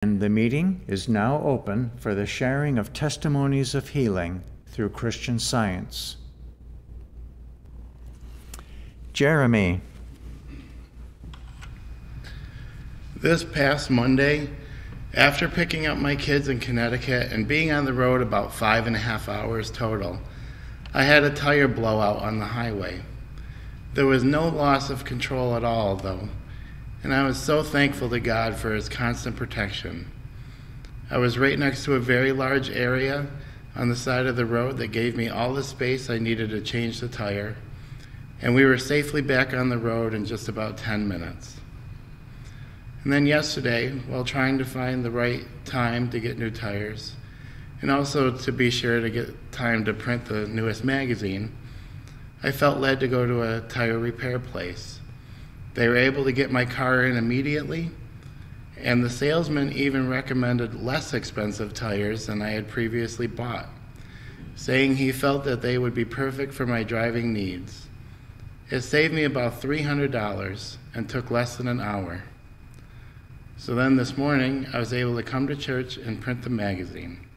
And the meeting is now open for the sharing of testimonies of healing through Christian Science. Jeremy. This past Monday, after picking up my kids in Connecticut and being on the road about 5.5 hours total, I had a tire blowout on the highway. There was no loss of control at all, though, and I was so thankful to God for his constant protection. I was right next to a very large area on the side of the road that gave me all the space I needed to change the tire, and we were safely back on the road in just about 10 minutes. And then yesterday, while trying to find the right time to get new tires, and also to be sure to get time to print the newest magazine, I felt led to go to a tire repair place. They were able to get my car in immediately, and the salesman even recommended less expensive tires than I had previously bought, saying he felt that they would be perfect for my driving needs. It saved me about $300 and took less than an hour. So then this morning, I was able to come to church and print the magazine.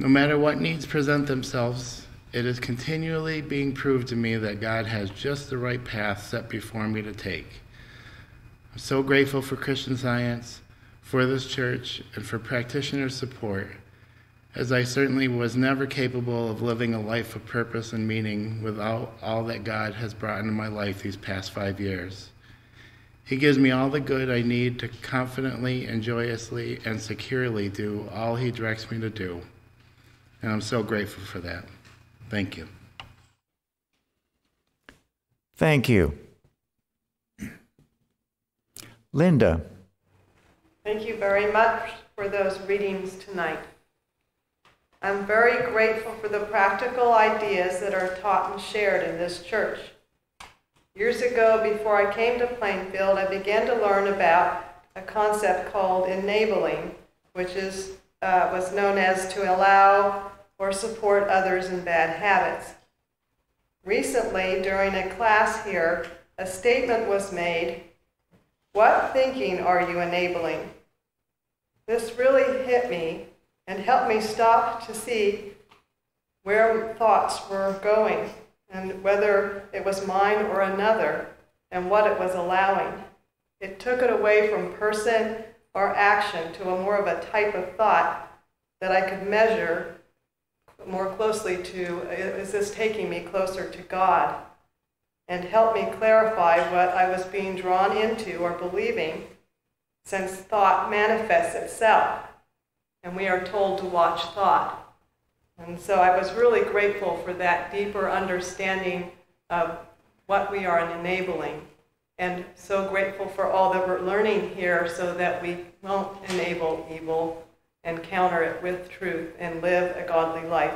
No matter what needs present themselves, it is continually being proved to me that God has just the right path set before me to take. I'm so grateful for Christian Science, for this church, and for practitioner support, as I certainly was never capable of living a life of purpose and meaning without all that God has brought into my life these past 5 years. He gives me all the good I need to confidently and joyously and securely do all he directs me to do. And I'm so grateful for that. Thank you. Thank you. Linda. Thank you very much for those readings tonight. I'm very grateful for the practical ideas that are taught and shared in this church. Years ago, before I came to Plainfield, I began to learn about a concept called enabling, which was known as to allow or support others in bad habits. Recently, during a class here, a statement was made, "What thinking are you enabling?" This really hit me and helped me stop to see where thoughts were going, and whether it was mine or another, and what it was allowing. It took it away from person or action to a more of a type of thought that I could measure more closely to, is this taking me closer to God? And help me clarify what I was being drawn into or believing, since thought manifests itself, and we are told to watch thought. And so I was really grateful for that deeper understanding of what we are enabling, and so grateful for all that we're learning here so that we won't enable evil and counter it with truth and live a godly life.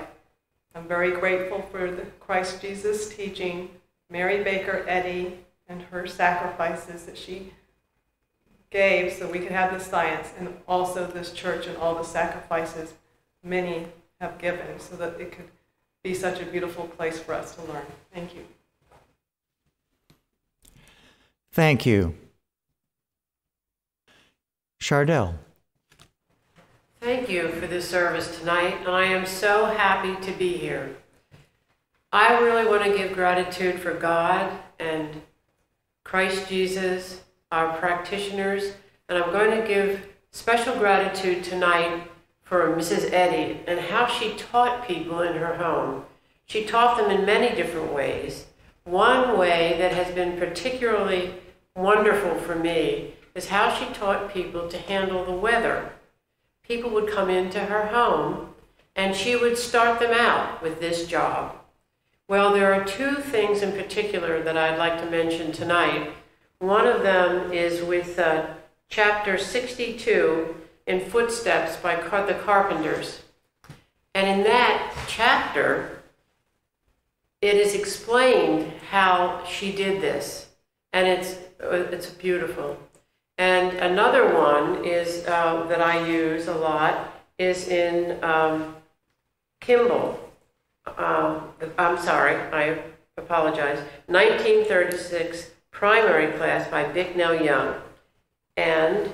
I'm very grateful for the Christ Jesus teaching, Mary Baker Eddy, and her sacrifices that she gave so we could have the science, and also this church and all the sacrifices many have given so that it could be such a beautiful place for us to learn. Thank you. Thank you. Chardell. Thank you for this service tonight, and I am so happy to be here. I really want to give gratitude for God and Christ Jesus, our practitioners, and I'm going to give special gratitude tonight for Mrs. Eddy and how she taught people in her home. She taught them in many different ways. One way that has been particularly wonderful for me is how she taught people to handle the weather. People would come into her home and she would start them out with this job. Well, there are two things in particular that I'd like to mention tonight. One of them is with chapter 62 in Footsteps by the Carpenters. And in that chapter, it is explained how she did this. And it's beautiful. And another one is that I use a lot is in Kimball. I'm sorry, I apologize. 1936 primary class by Bicknell Young. And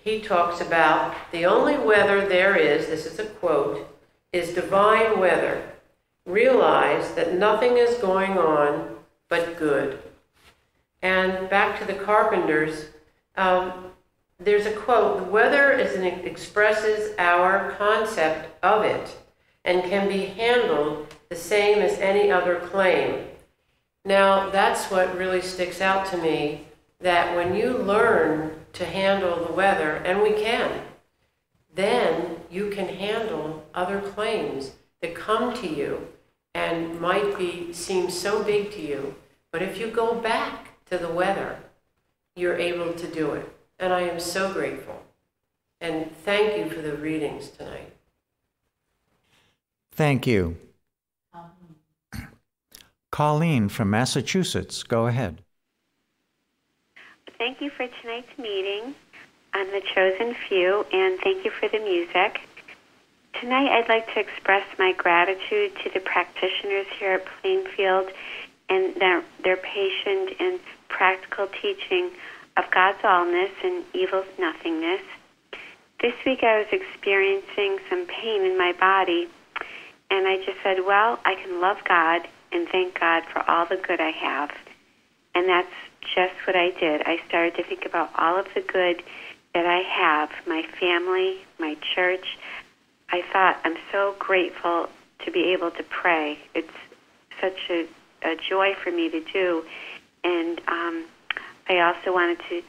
he talks about the only weather there is, this is a quote, is divine weather. Realize that nothing is going on but good. And back to the carpenters, there's a quote, the weather expresses our concept of it and can be handled the same as any other claim. Now, that's what really sticks out to me, that when you learn to handle the weather, and we can, then you can handle other claims that come to you and might seem so big to you. But if you go back to the weather, you're able to do it. And I am so grateful. And thank you for the readings tonight. Thank you. Colleen from Massachusetts, go ahead. Thank you for tonight's meeting on the chosen few, and thank you for the music. Tonight I'd like to express my gratitude to the practitioners here at Plainfield and their patient and practical teaching of God's allness and evil's nothingness. This week I was experiencing some pain in my body, and I just said, well, I can love God and thank God for all the good I have. And that's just what I did. I started to think about all of the good that I have, my family, my church. I thought, I'm so grateful to be able to pray. It's such a joy for me to do. And I also wanted to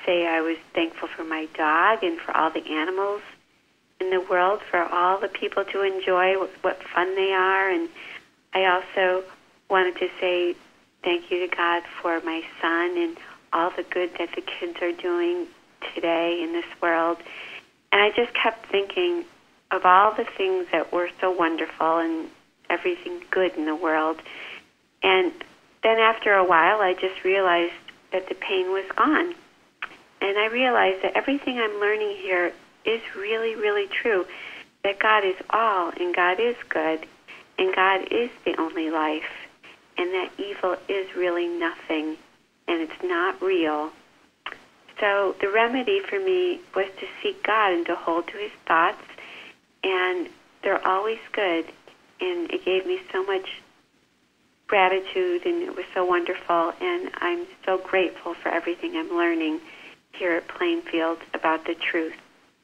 say I was thankful for my dog and for all the animals in the world, for all the people to enjoy what fun they are. And I also wanted to say thank you to God for my son and all the good that the kids are doing today in this world. And I just kept thinking of all the things that were so wonderful and everything good in the world. And then after a while, I just realized that the pain was gone. And I realized that everything I'm learning here is really, really true, that God is all and God is good and God is the only life, and that evil is really nothing and it's not real. So the remedy for me was to seek God and to hold to his thoughts, and they're always good. And it gave me so much gratitude, and it was so wonderful, and I'm so grateful for everything I'm learning here at Plainfield about the truth.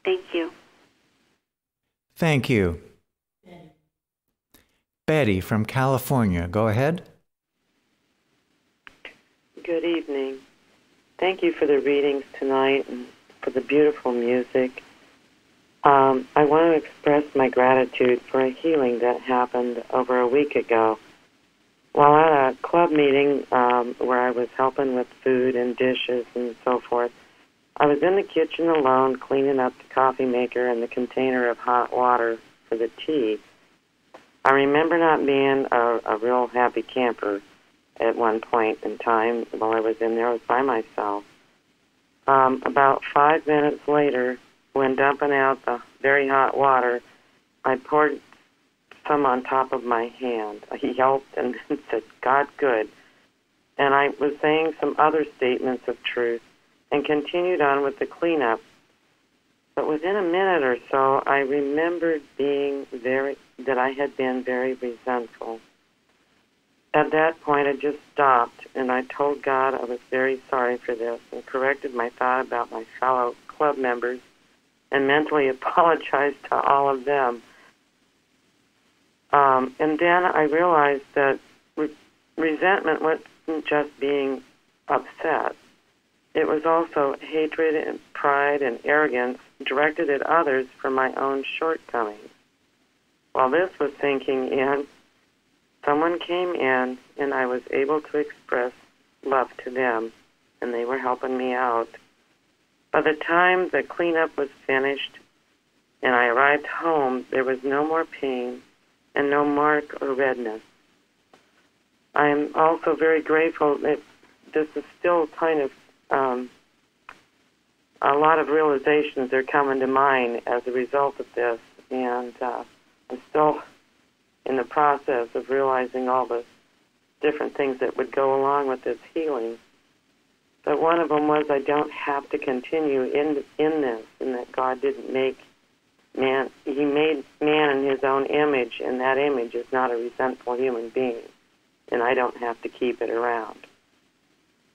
Thank you. Thank you. Betty from California, go ahead. Good evening. Thank you for the readings tonight and for the beautiful music. I want to express my gratitude for a healing that happened over a week ago. While at a club meeting where I was helping with food and dishes and so forth, I was in the kitchen alone cleaning up the coffee maker and the container of hot water for the tea. I remember not being a real happy camper at one point in time while I was in there. I was by myself. About 5 minutes later, when dumping out the very hot water, I poured some on top of my hand. I yelped and said, God good. And I was saying some other statements of truth and continued on with the cleanup. But within a minute or so, I remembered that I had been very resentful. At that point, I just stopped, and I told God I was very sorry for this and corrected my thought about my fellow club members and mentally apologized to all of them. And then I realized that resentment wasn't just being upset. It was also hatred and pride and arrogance directed at others for my own shortcomings. While this was sinking in, someone came in and I was able to express love to them, and they were helping me out. By the time the cleanup was finished and I arrived home, there was no more pain and no mark or redness. I am also very grateful that this is still kind of a lot of realizations are coming to mind as a result of this, and I'm still in the process of realizing all the different things that would go along with this healing. But one of them was I don't have to continue in this, and that God didn't make man. He made man in his own image, and that image is not a resentful human being, and I don't have to keep it around.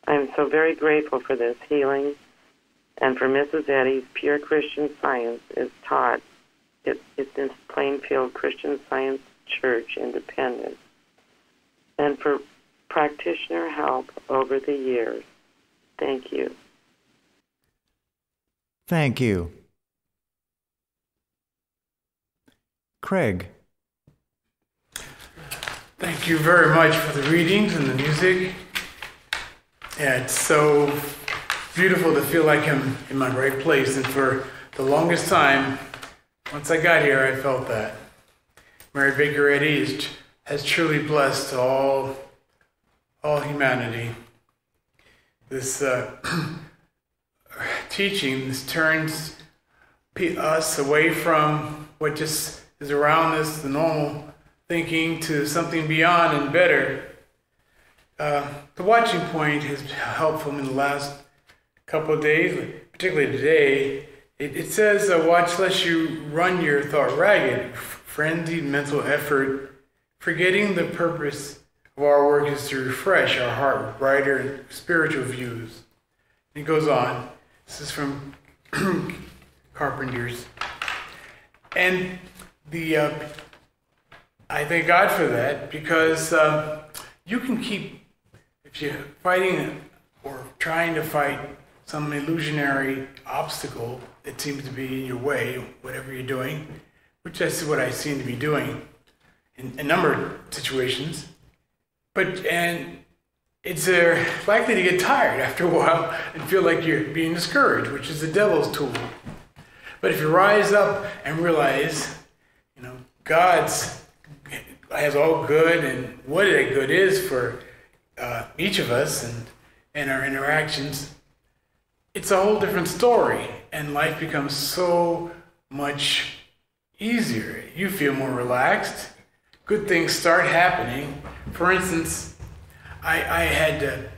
I'm so very grateful for this healing, and for Mrs. Eddy's Pure Christian Science is taught. It's in Plainfield Christian Science Church, Independent, and for practitioner help over the years. Thank you. Thank you. Craig. Thank you very much for the readings and the music. Yeah, it's so beautiful to feel like I'm in my right place. And for the longest time, once I got here, I felt that. Mary Baker Eddy has truly blessed all humanity. This teaching, this turns us away from what just is around us, the normal thinking, to something beyond and better. The watching point has been helpful in the last couple of days, particularly today. It says, watch lest you run your thought ragged, frenzied mental effort, forgetting the purpose of our work is to refresh our heart with brighter and spiritual views. And it goes on. This is from Carpenters. And I thank God for that, because you can keep, if you're fighting or trying to fight some illusionary obstacle that seems to be in your way, whatever you're doing, which is what I seem to be doing in a number of situations. And it's likely to get tired after a while and feel like you're being discouraged, which is the devil's tool. But if you rise up and realize, God's has all good, and what that good is for each of us and our interactions, it's a whole different story, and life becomes so much easier. You feel more relaxed. Good things start happening. For instance, I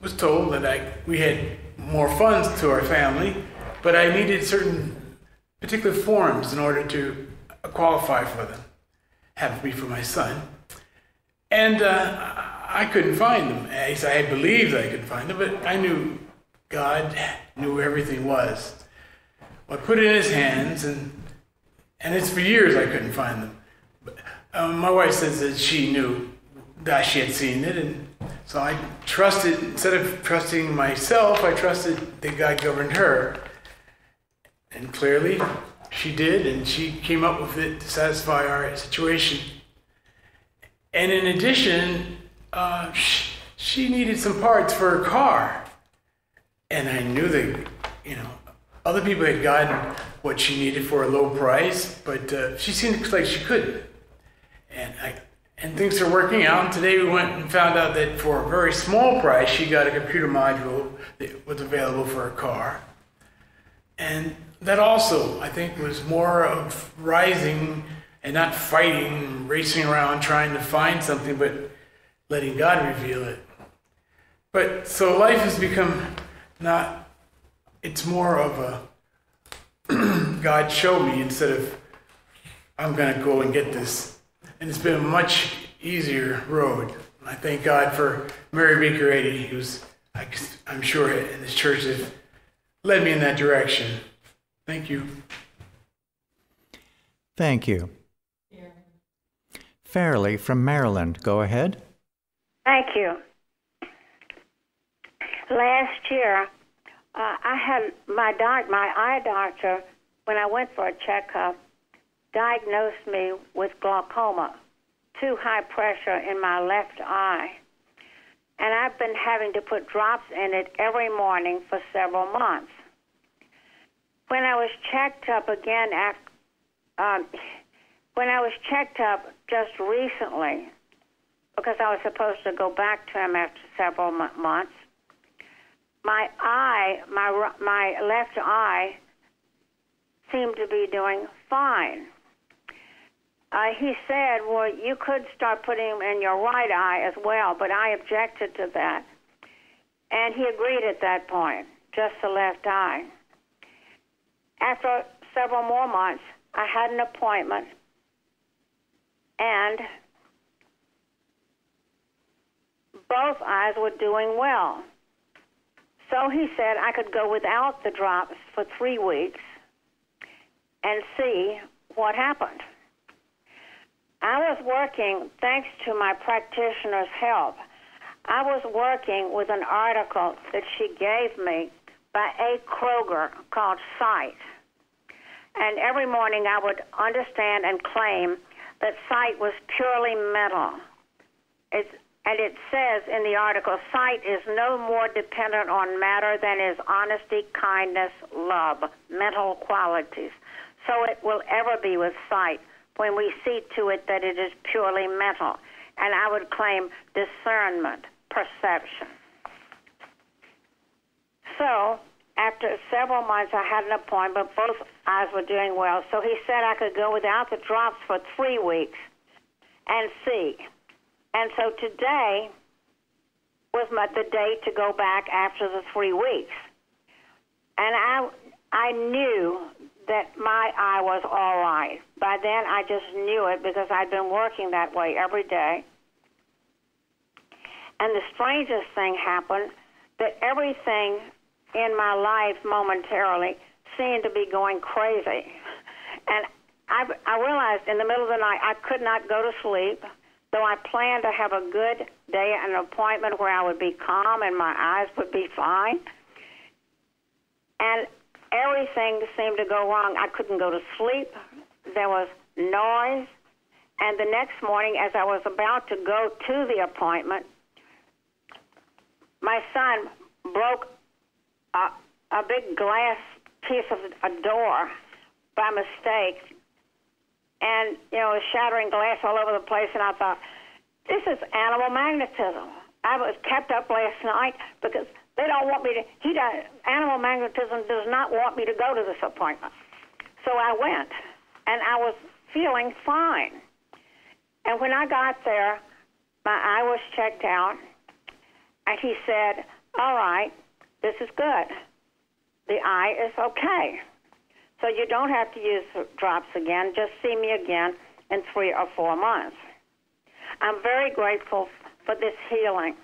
was told that we had more funds to our family, but I needed certain particular forms in order to qualify for them. Happened to be for my son. And I couldn't find them. I believed I could find them, but I knew God knew where everything was. Well, I put it in his hands, and it's for years I couldn't find them. But, my wife says that she knew that she had seen it, and so I trusted, instead of trusting myself, I trusted that God governed her. And clearly, she did, and she came up with it to satisfy our situation. And in addition, she needed some parts for her car. And I knew that, other people had gotten what she needed for a low price, but she seemed like she couldn't. And things are working out. And today we went and found out that for a very small price, she got a computer module that was available for her car. And that also, I think, was more of rising and not fighting, racing around trying to find something, but letting God reveal it. But so life has become it's more of a God show me instead of I'm going to go and get this. And it's been a much easier road. I thank God for Mary Baker Eddy, who's, I'm sure, in this church has led me in that direction. Thank you. Thank you. Yeah. Fairley from Maryland, go ahead. Thank you. Last year, I had my eye doctor, when I went for a checkup, diagnosed me with glaucoma, too high pressure in my left eye. And I've been having to put drops in it every morning for several months. When I was checked up again, when I was checked up just recently, because I was supposed to go back to him after several months, my left eye seemed to be doing fine. He said, well, you could start putting them in your right eye as well, but I objected to that. And he agreed at that point, just the left eye. After several more months, I had an appointment, and both eyes were doing well. So he said I could go without the drops for 3 weeks and see what happened. I was working, thanks to my practitioner's help, I was working with an article that she gave me by A. Kroger called Sight. And every morning I would understand and claim that sight was purely mental. And it says in the article, sight is no more dependent on matter than is honesty, kindness, love, mental qualities. So it will ever be with sight when we see to it that it is purely mental. And I would claim discernment, perception. So after several months, I had an appointment. Both eyes were doing well. So he said I could go without the drops for 3 weeks and see. And so today was the day to go back after the 3 weeks. And I knew that my eye was all right. By then, I just knew it because I'd been working that way every day. And the strangest thing happened, that everything in my life momentarily seemed to be going crazy. And I realized in the middle of the night I could not go to sleep, though I planned to have a good day and an appointment where I would be calm and my eyes would be fine. And everything seemed to go wrong. I couldn't go to sleep. There was noise. And the next morning, as I was about to go to the appointment, my son broke a big glass piece of a door by mistake. And, it was shattering glass all over the place. And I thought, this is animal magnetism. I was kept up last night because they don't want me to, animal magnetism does not want me to go to this appointment. So I went, and I was feeling fine. And when I got there, my eye was checked out, and he said, all right, this is good. The eye is okay. So you don't have to use drops again. Just see me again in 3 or 4 months. I'm very grateful for this healing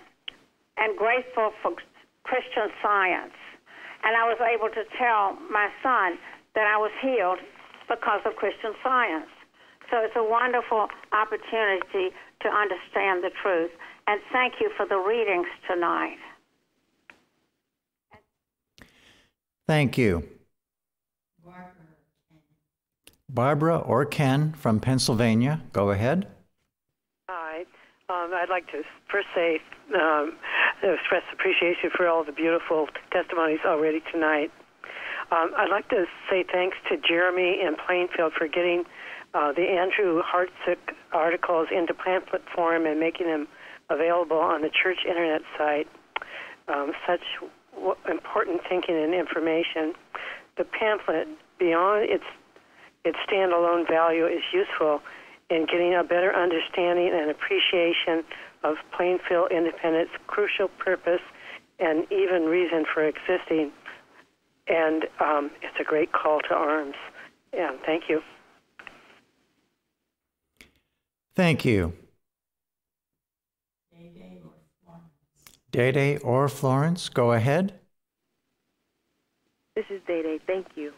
and grateful for Christian Science. And I was able to tell my son that I was healed because of Christian Science. So it's a wonderful opportunity to understand the truth. And thank you for the readings tonight. Thank you. Barbara or Ken from Pennsylvania, go ahead. Hi. I'd like to first say, express appreciation for all the beautiful testimonies already tonight. I'd like to say thanks to Jeremy in Plainfield for getting the Andrew Hartsick articles into pamphlet form and making them available on the church internet site. Such important thinking and information. The pamphlet, beyond its standalone value, is useful in getting a better understanding and appreciation of Plainfield Independent's crucial purpose and even reason for existing. And it's a great call to arms. Yeah, thank you. Thank you. Day or Florence, go ahead. This is Day. Thank you.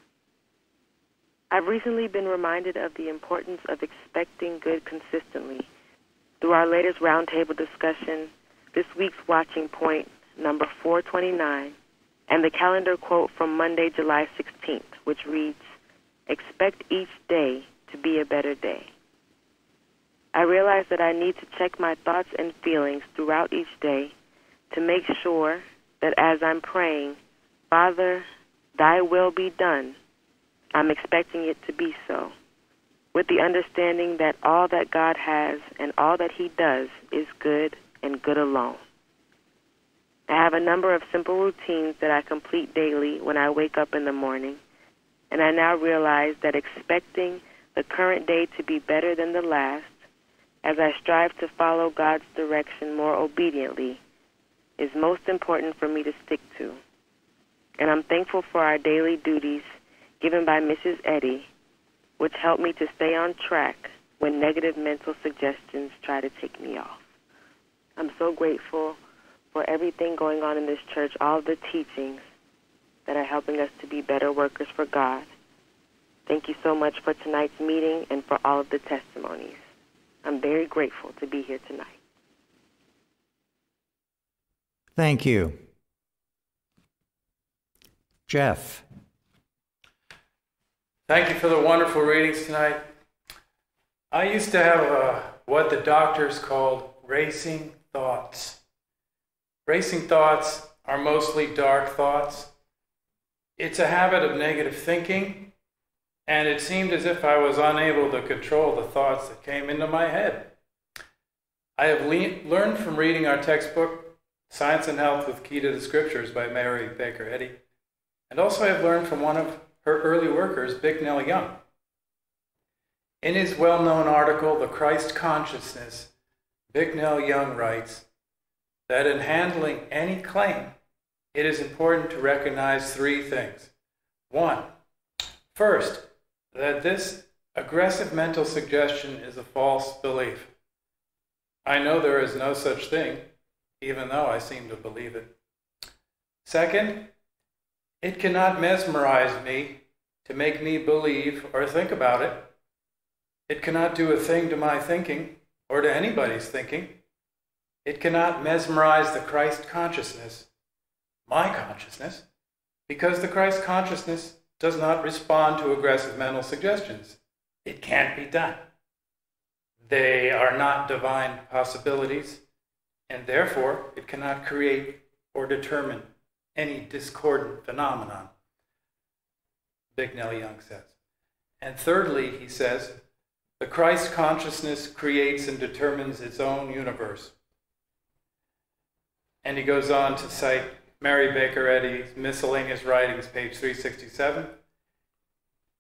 I've recently been reminded of the importance of expecting good consistently. Through our latest roundtable discussion, this week's watching point, number 429, and the calendar quote from Monday, July 16th, which reads, "Expect each day to be a better day." I realize that I need to check my thoughts and feelings throughout each day to make sure that as I'm praying, "Father, thy will be done," I'm expecting it to be so, with the understanding that all that God has and all that he does is good and good alone. I have a number of simple routines that I complete daily when I wake up in the morning, and I now realize that expecting the current day to be better than the last, as I strive to follow God's direction more obediently, is most important for me to stick to. And I'm thankful for our daily duties given by Mrs. Eddy, which help me to stay on track when negative mental suggestions try to take me off. I'm so grateful for everything going on in this church, all of the teachings that are helping us to be better workers for God. Thank you so much for tonight's meeting and for all of the testimonies. I'm very grateful to be here tonight. Thank you. Jeff. Thank you for the wonderful readings tonight. I used to have what the doctors called racing thoughts. Racing thoughts are mostly dark thoughts. It's a habit of negative thinking, and it seemed as if I was unable to control the thoughts that came into my head. I have learned from reading our textbook, Science and Health with Key to the Scriptures by Mary Baker Eddy, and also I have learned from one of her early workers, Bicknell Young. In his well-known article, The Christ Consciousness, Bicknell Young writes that in handling any claim, it is important to recognize three things. One, first, that this aggressive mental suggestion is a false belief. I know there is no such thing, even though I seem to believe it. Second, it cannot mesmerize me to make me believe or think about it. It cannot do a thing to my thinking or to anybody's thinking. It cannot mesmerize the Christ consciousness, my consciousness, because the Christ consciousness does not respond to aggressive mental suggestions. It can't be done. They are not divine possibilities, and therefore it cannot create or determine any discordant phenomenon, Bicknell Young says. And thirdly, he says, the Christ consciousness creates and determines its own universe. And he goes on to cite Mary Baker Eddy's Miscellaneous Writings, page 367.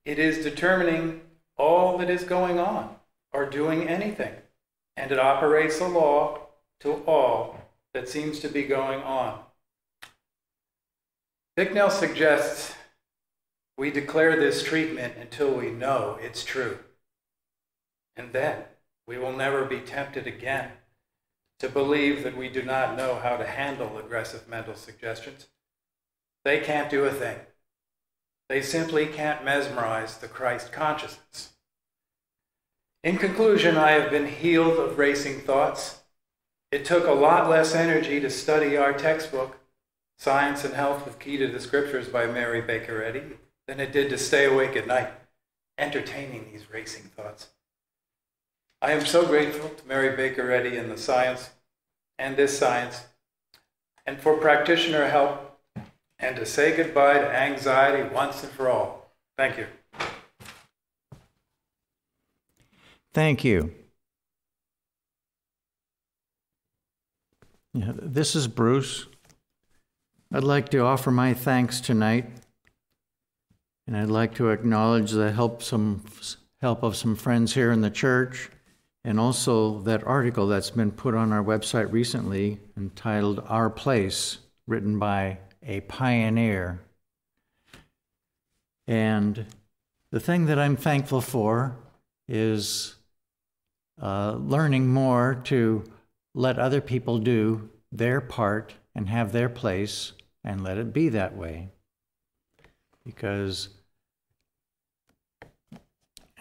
It is determining all that is going on or doing anything, and it operates a law to all that seems to be going on. Bicknell suggests we declare this treatment until we know it's true. And then we will never be tempted again to believe that we do not know how to handle aggressive mental suggestions. They can't do a thing. They simply can't mesmerize the Christ consciousness. In conclusion, I have been healed of racing thoughts. It took a lot less energy to study our textbook, Science and Health with Key to the Scriptures by Mary Baker Eddy, than it did to stay awake at night, entertaining these racing thoughts. I am so grateful to Mary Baker Eddy and the science, and this science, and for practitioner help, and to say goodbye to anxiety once and for all. Thank you. Thank you. Yeah, this is Bruce. I'd like to offer my thanks tonight, and I'd like to acknowledge the help of some friends here in the church, and also that article that's been put on our website recently entitled Our Place, written by a pioneer. And the thing that I'm thankful for is learning more to let other people do their part and have their place and let it be that way. Because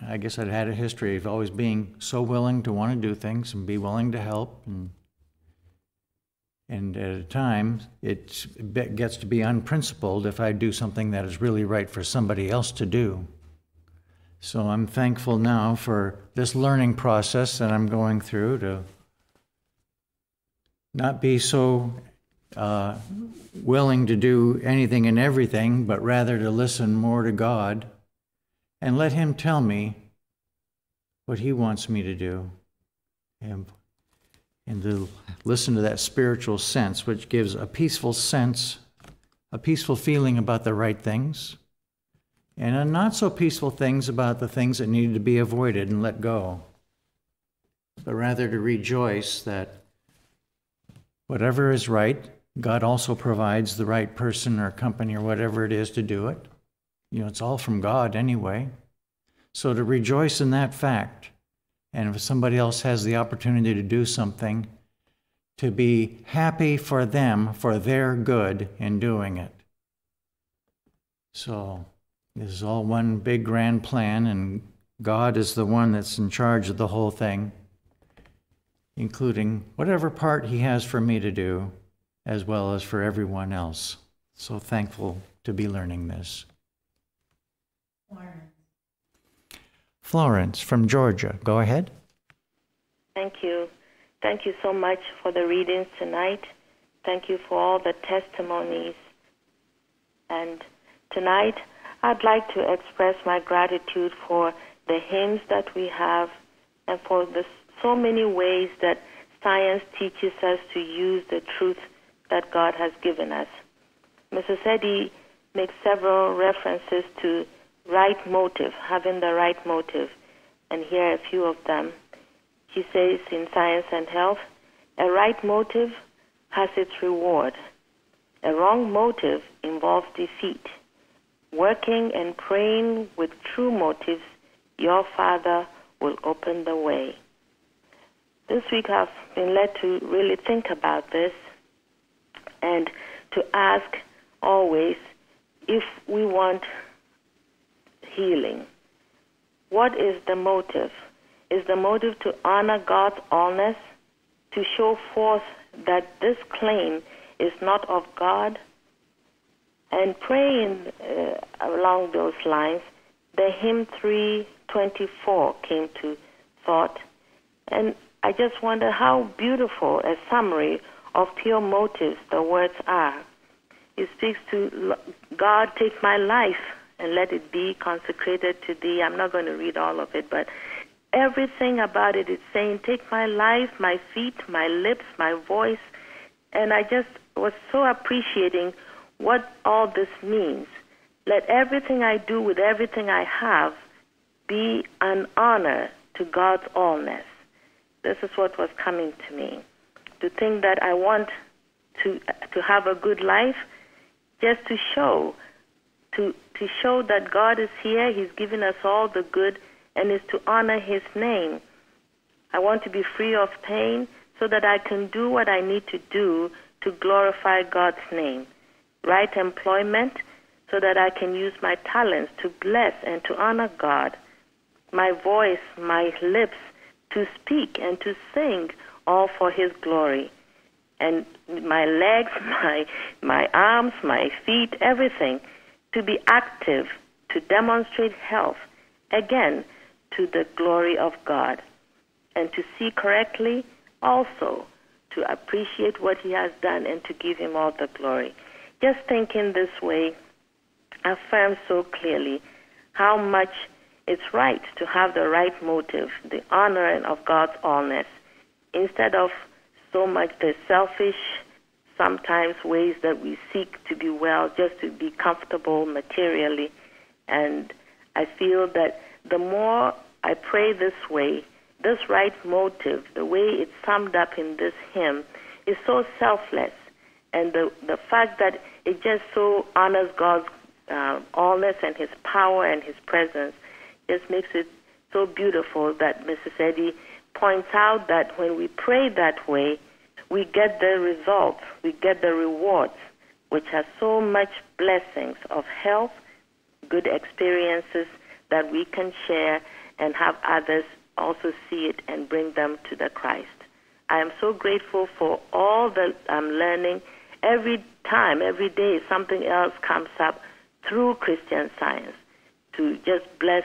I guess I'd had a history of always being so willing to want to do things and be willing to help, and at a time it gets to be unprincipled if I do something that is really right for somebody else to do. So I'm thankful now for this learning process that I'm going through to not be so willing to do anything and everything, but rather to listen more to God and let Him tell me what He wants me to do, and to listen to that spiritual sense, which gives a peaceful sense, a peaceful feeling about the right things, and a not so peaceful things about the things that needed to be avoided and let go, but rather to rejoice that whatever is right God also provides the right person or company or whatever it is to do it. It's all from God anyway. So to rejoice in that fact, and if somebody else has the opportunity to do something, to be happy for them, for their good in doing it. So this is all one big grand plan, and God is the one that's in charge of the whole thing, including whatever part he has for me to do, as well as for everyone else. So thankful to be learning this. Florence from Georgia, go ahead. Thank you. Thank you so much for the readings tonight. Thank you for all the testimonies. And tonight, I'd like to express my gratitude for the hymns that we have and for the so many ways that science teaches us to use the truth that God has given us. Mrs. Eddy makes several references to right motive, having the right motive, and here are a few of them. She says in Science and Health, a right motive has its reward. A wrong motive involves defeat. Working and praying with true motives, your Father will open the way. This week I've been led to really think about this and to ask always if we want healing. What is the motive? Is the motive to honor God's allness, to show forth that this claim is not of God? And praying along those lines, the hymn 324 came to thought, and I just wonder how beautiful a summary of pure motives the words are. It speaks to God, take my life and let it be consecrated to thee. I'm not going to read all of it, but everything about it is saying, take my life, my feet, my lips, my voice. And I just was so appreciating what all this means. Let everything I do with everything I have be an honor to God's allness. This is what was coming to me. To think that I want to have a good life, just to show that God is here, he's given us all the good, and is to honor his name. I want to be free of pain so that I can do what I need to do to glorify God's name. Right employment so that I can use my talents to bless and to honor God. My voice, my lips to speak and to sing, all for his glory. And my legs, my arms, my feet, everything, to be active, to demonstrate health, again, to the glory of God. And to see correctly, also, to appreciate what he has done and to give him all the glory. Just thinking this way affirms so clearly how much it's right to have the right motive, the honoring of God's allness, instead of so much the selfish, sometimes ways that we seek to be well just to be comfortable materially. And I feel that the more I pray this way, this right motive, the way it's summed up in this hymn, is so selfless. And the fact that it just so honors God's allness and his power and his presence just makes it so beautiful that Mrs. Eddy points out that when we pray that way, we get the results, we get the rewards, which are so much blessings of health, good experiences that we can share and have others also see it and bring them to the Christ. I am so grateful for all that I'm learning. Every time, every day, something else comes up through Christian Science to just bless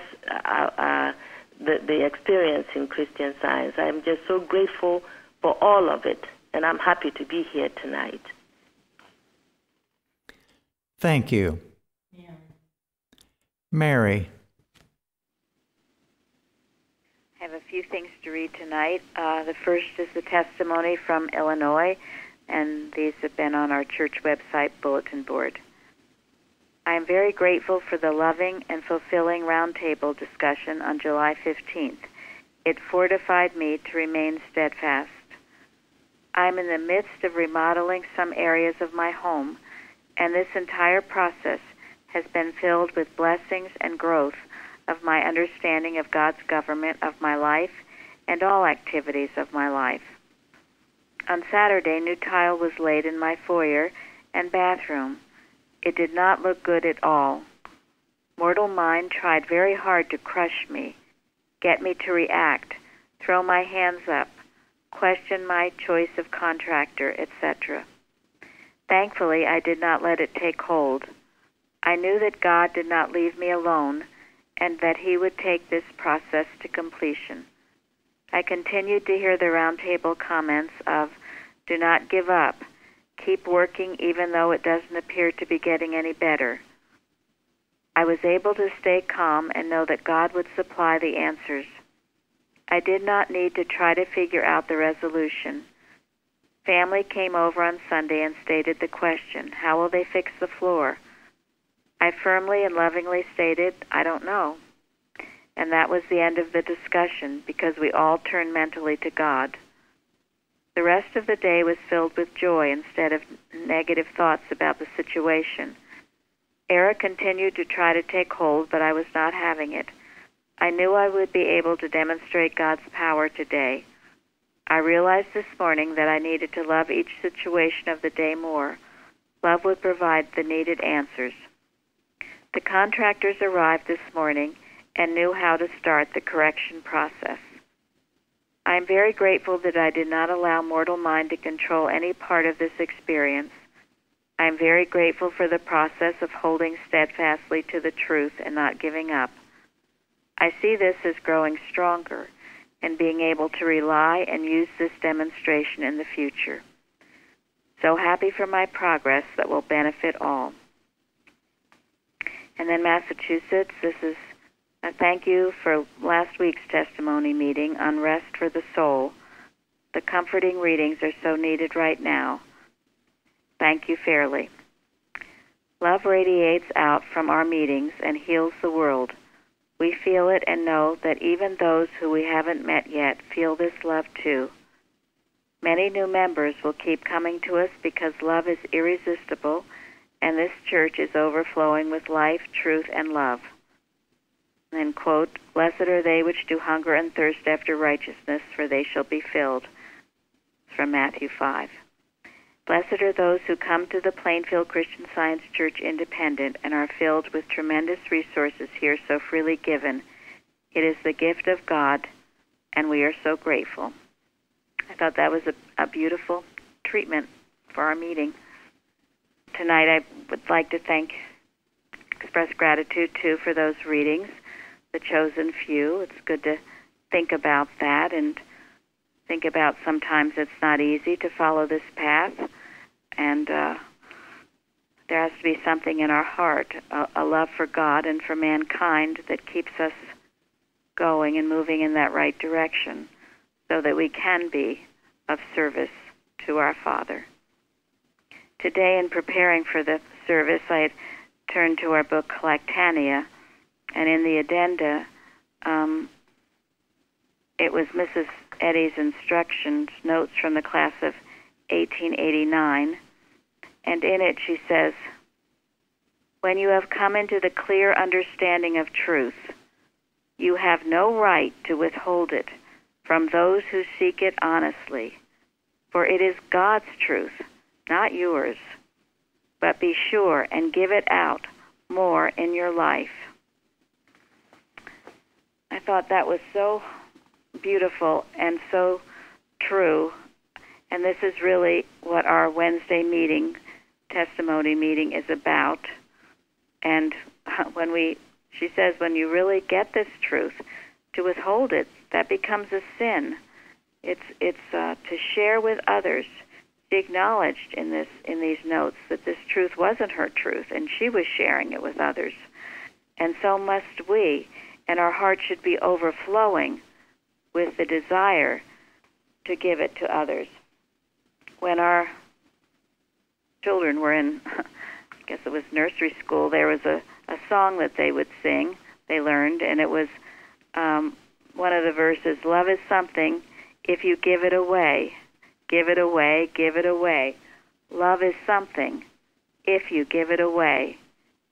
the experience in Christian Science. I'm just so grateful for all of it, and I'm happy to be here tonight. Thank you. Yeah. Mary. I have a few things to read tonight. The first is the testimony from Illinois, and these have been on our church website bulletin board. I am very grateful for the loving and fulfilling roundtable discussion on July 15th. It fortified me to remain steadfast. I'm in the midst of remodeling some areas of my home, and this entire process has been filled with blessings and growth of my understanding of God's government of my life and all activities of my life. On Saturday, new tile was laid in my foyer and bathroom. It did not look good at all. Mortal mind tried very hard to crush me, get me to react, throw my hands up, question my choice of contractor, etc. Thankfully, I did not let it take hold. I knew that God did not leave me alone and that He would take this process to completion. I continued to hear the roundtable comments of, "Do not give up. Keep working even though it doesn't appear to be getting any better." I was able to stay calm and know that God would supply the answers. I did not need to try to figure out the resolution. Family came over on Sunday and stated the question, "How will they fix the floor?" I firmly and lovingly stated, "I don't know." And that was the end of the discussion because we all turned mentally to God. The rest of the day was filled with joy instead of negative thoughts about the situation. Eric continued to try to take hold, but I was not having it. I knew I would be able to demonstrate God's power today. I realized this morning that I needed to love each situation of the day more. Love would provide the needed answers. The contractors arrived this morning and knew how to start the correction process. I am very grateful that I did not allow mortal mind to control any part of this experience. I am very grateful for the process of holding steadfastly to the truth and not giving up. I see this as growing stronger and being able to rely and use this demonstration in the future. So happy for my progress that will benefit all. And then Massachusetts, this is a thank you for last week's testimony meeting on rest for the soul. The comforting readings are so needed right now. Thank you fairly. Love radiates out from our meetings and heals the world. We feel it and know that even those who we haven't met yet feel this love too. Many new members will keep coming to us because love is irresistible and this church is overflowing with life, truth, and love. And then, quote, "Blessed are they which do hunger and thirst after righteousness, for they shall be filled." It's from Matthew 5. Blessed are those who come to the Plainfield Christian Science Church Independent and are filled with tremendous resources here so freely given. It is the gift of God, and we are so grateful. I thought that was a beautiful treatment for our meeting. Tonight I would like to express gratitude, too, for those readings, the chosen few. It's good to think about that and think about sometimes it's not easy to follow this path, and there has to be something in our heart, a love for God and for mankind that keeps us going and moving in that right direction so that we can be of service to our Father. Today, in preparing for the service, I had turned to our book, Collectania, and in the addenda, it was Mrs. Eddy's instructions, notes from the class of 1889, and in it she says, "When you have come into the clear understanding of truth, you have no right to withhold it from those who seek it honestly, for it is God's truth, not yours. But be sure and give it out more in your life." I thought that was so beautiful and so true, and this is really what our Wednesday meeting, testimony meeting, is about. And she says, when you really get this truth, to withhold it, that becomes a sin. It's to share with others. She acknowledged in these notes that this truth wasn't her truth, and she was sharing it with others. And so must we, and our heart should be overflowing with the desire to give it to others. When our children were in, I guess it was nursery school, there was a song that they would sing, they learned, and it was one of the verses, "Love is something, if you give it away, Give it away, give it away. Love is something. If you give it away,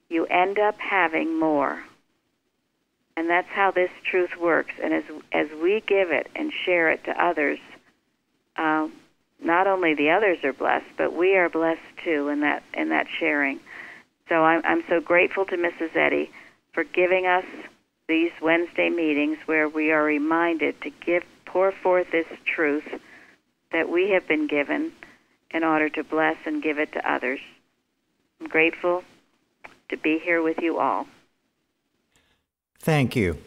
you end up having more. And that's how this truth works. And as we give it and share it to others, not only the others are blessed, but we are blessed too in that sharing. So I'm so grateful to Mrs. Eddy for giving us these Wednesday meetings where we are reminded to pour forth this truth that we have been given in order to bless and give it to others. I'm grateful to be here with you all. Thank you.